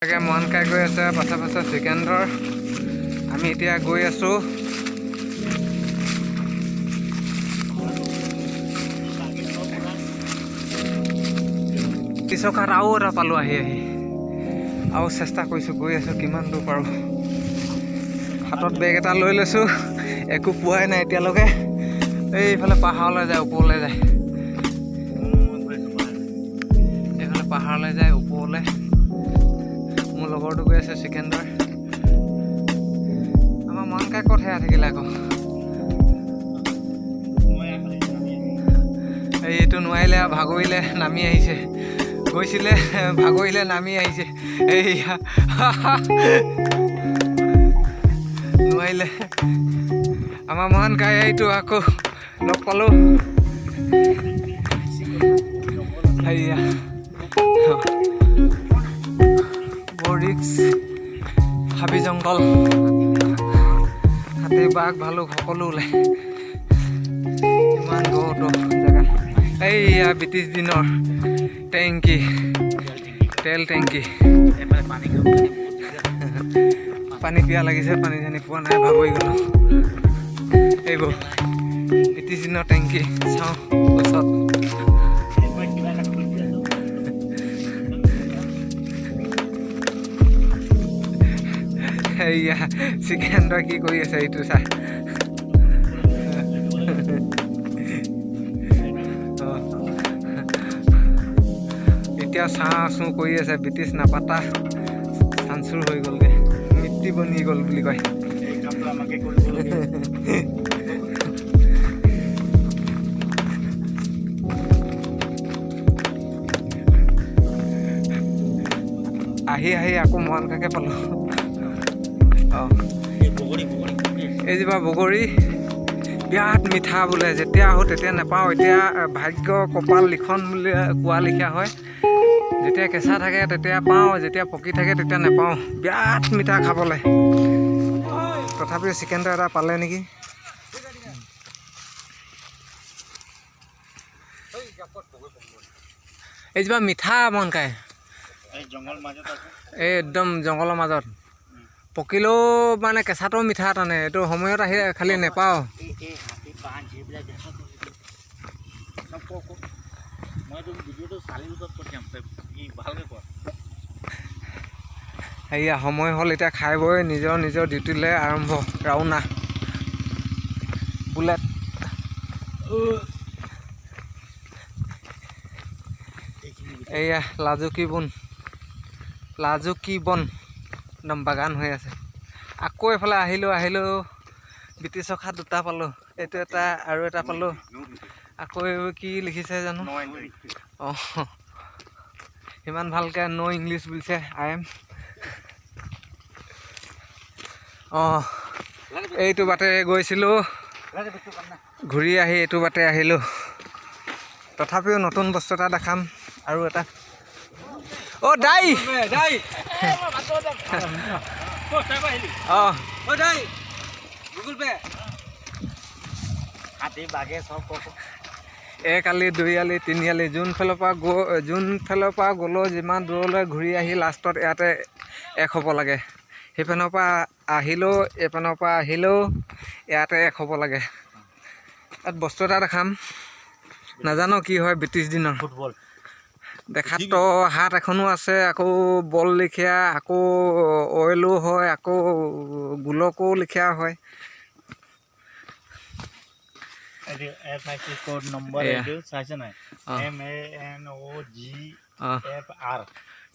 মন কাই গৈ আছে পাছে পাছে চিকেন্দৰ আমি এতিয়া গৈ আছো পিছকাত আৰু এটা পালো আহি আৰু চেষ্টা কৰিছো গৈ আছো কিমান দূৰ পাৰো হাতত বেগ এটা লৈ লৈছো একো পোৱাই নাই এতিয়ালৈকে এইফালে পাহাৰলৈ যায় ওপৰলৈ যায় এইফালে পাহাৰলৈ যায় ওপৰলৈ মোৰ লগৰটো গৈ আছে চিকেন্দৰ আমাৰ মন কাই ক'ত হেৰা থাকিলে আকৌ এইটো নোৱাৰিলে ভাগৰিলে নামি আহিছে গৈছিলে ভাগৰিলে নামি আহিছে এইয়া নোৱাৰিলে আমাৰ মন কাই এইটো আকৌ লগ পালো এইয়া ৰিক্স হাবি জংঘল হাতী বাঘ ভালুক সকলো ওলায় ইমান গৌত জেগা এইয়া ব্ৰিটিছ দিনৰ টেংকি তেল টেংকি পানী পিয়া লাগিছে পানী চানী পোৱা নাই ভাগৰি গ'লো এইবোৰ ব্ৰিটিছ দিনৰ টেংকি চাওঁ ওচৰত এইয়া চিকেন্দৰ কি কৰি আছে এইটো চা এতিয়া চাহ চুঁ কৰি আছে ব্ৰিটিছ নাপাতা চানচুৰ হৈ গ'লগৈ মৃত্যু বনি গ'ল বুলি কয় আহি আহি আকৌ মন কাকে পালো এই যেবা বগৰী বিৰাট মিঠা বোলে যেতিয়া আহোঁ তেতিয়া নাপাওঁ এতিয়া ভাগ্য কপাল লিখন বুলি কোৱা লিখীয়া হয় যেতিয়া কেঁচা থাকে তেতিয়া পাওঁ যেতিয়া পকি থাকে তেতিয়া নাপাওঁ বিৰাট মিঠা খাবলৈ তথাপিও চিকেন্দৰ এটা পালে নেকি এই যেবা মিঠা মন কাই এই একদম জংঘলৰ মাজত পকিলেও মানে কেঁচাটো মিঠা টানে এইটো সময়ত আহি খালি নেপাওঁ সেয়া সময় হ'ল এতিয়া খাই বৈ নিজৰ নিজৰ ডিউটিলৈ আৰম্ভ ৰাওনা বুলেট এয়া লাজুকী বন একদম বাগান হৈ আছে আকৌ এইফালে আহিলোঁ ব্ৰিটিছৰ খাত দুটা পালোঁ এইটো এটা আৰু এটা পালোঁ আকৌ কি লিখিছে জানো অঁ ইমান ভালকৈ ন' ইংলিছ বুলিছে অঁ এইটো বাটে গৈছিলোঁ ঘূৰি আহি এইটো বাটে আহিলোঁ তথাপিও নতুন বস্তু এটা দেখাম আৰু এটা অ' দাই অঁ এক আলি দুই আলি তিনি আলি যোনফালৰ পৰা গ'লেও যিমান দূৰলৈ ঘূৰি আহি লাষ্টত ইয়াতে এক হ'ব লাগে সেইপিনৰ পৰা আহিলেও এইপিনৰ পৰা আহিলেও ইয়াতে এক হ'ব লাগে ইয়াত বস্তু এটা দেখাম নাজানো কি হয় ব্ৰিটিছ দিনৰ ফুটবল দেখাততো হাত এখনো আছে আকৌ বল লিখীয়া আকৌ অইলো হয় আকৌ গোলকো লিখীয়া হয়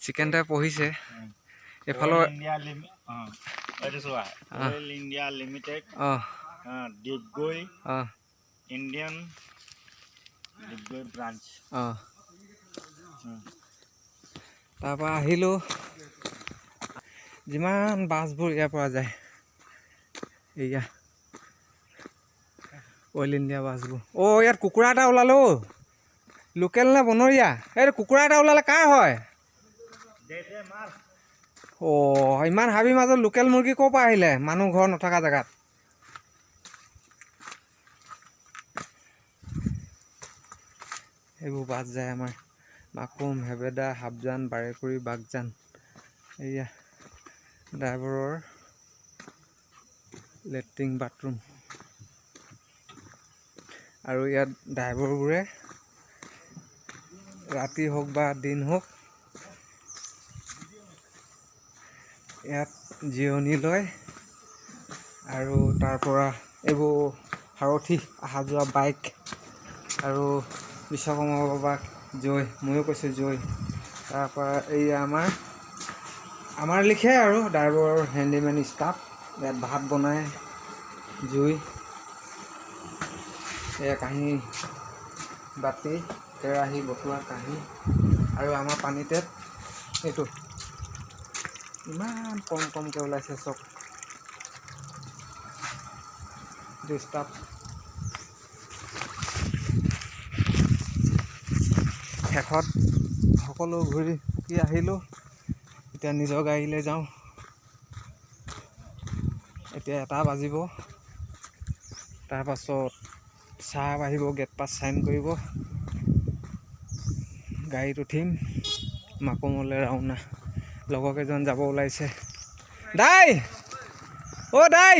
চিকেন্দৰে পঢ়িছে এইফালৰ India limited Digboi Indian Digboi branch তাৰপৰা আহিলোঁ যিমান বাছবোৰ ইয়াৰ পৰা যায় এয়া অইল ইণ্ডিয়া বাছবোৰ অ' ইয়াত কুকুৰা এটা ওলালো লোকেল নে বনৰীয়া এই কুকুৰা এটা ওলালে কাৰ হয় অ' ইমান হাবিৰ মাজত লোকেল মুৰ্গী ক'ৰ পৰা আহিলে মানুহ ঘৰ নথকা জেগাত এইবোৰ বাছ যায় আমাৰ মাকুম হেবেদা হাবজান বাৰেকুৰি বাগজান এয়া ড্ৰাইভাৰৰ লেট্ৰিন বাথৰুম। আৰু ইয়াত ড্ৰাইভাৰবোৰে ৰাতি হওক বা দিন হওক ইয়াত জিৰণি লয়। আৰু তাৰ পৰা এইবোৰ সাৰথি অহা যোৱা বাইক আৰু বিশ্বকৰ্মা বাবাক জয়, ময়ো কৈছোঁ জয়। তাৰপৰা এই আমাৰ লিখিয়াই আৰু ড্ৰাইভাৰ হেণ্ডিমেন ষ্টাফ ইয়াত ভাত বনাই জুই, এয়া কাঁহী বাতি কেৰাহী বটোৱা কাঁহী। আৰু আমাৰ পানী টেপ এইটো ইমান কমকৈ ওলাইছে চব ষ্টাফ। শেষত সকলো ঘূৰি পকি আহিলোঁ। এতিয়া নিজৰ গাড়ীলৈ যাওঁ। এতিয়া 1টা বাজিব। তাৰপাছত চাৰ আহিব, গেট পাছ চাইন কৰিব, গাড়ীত উঠিম মাকুমলৈ ৰাওনা। লগৰ কেইজন যাব ওলাইছে। দাই, অ' দাই।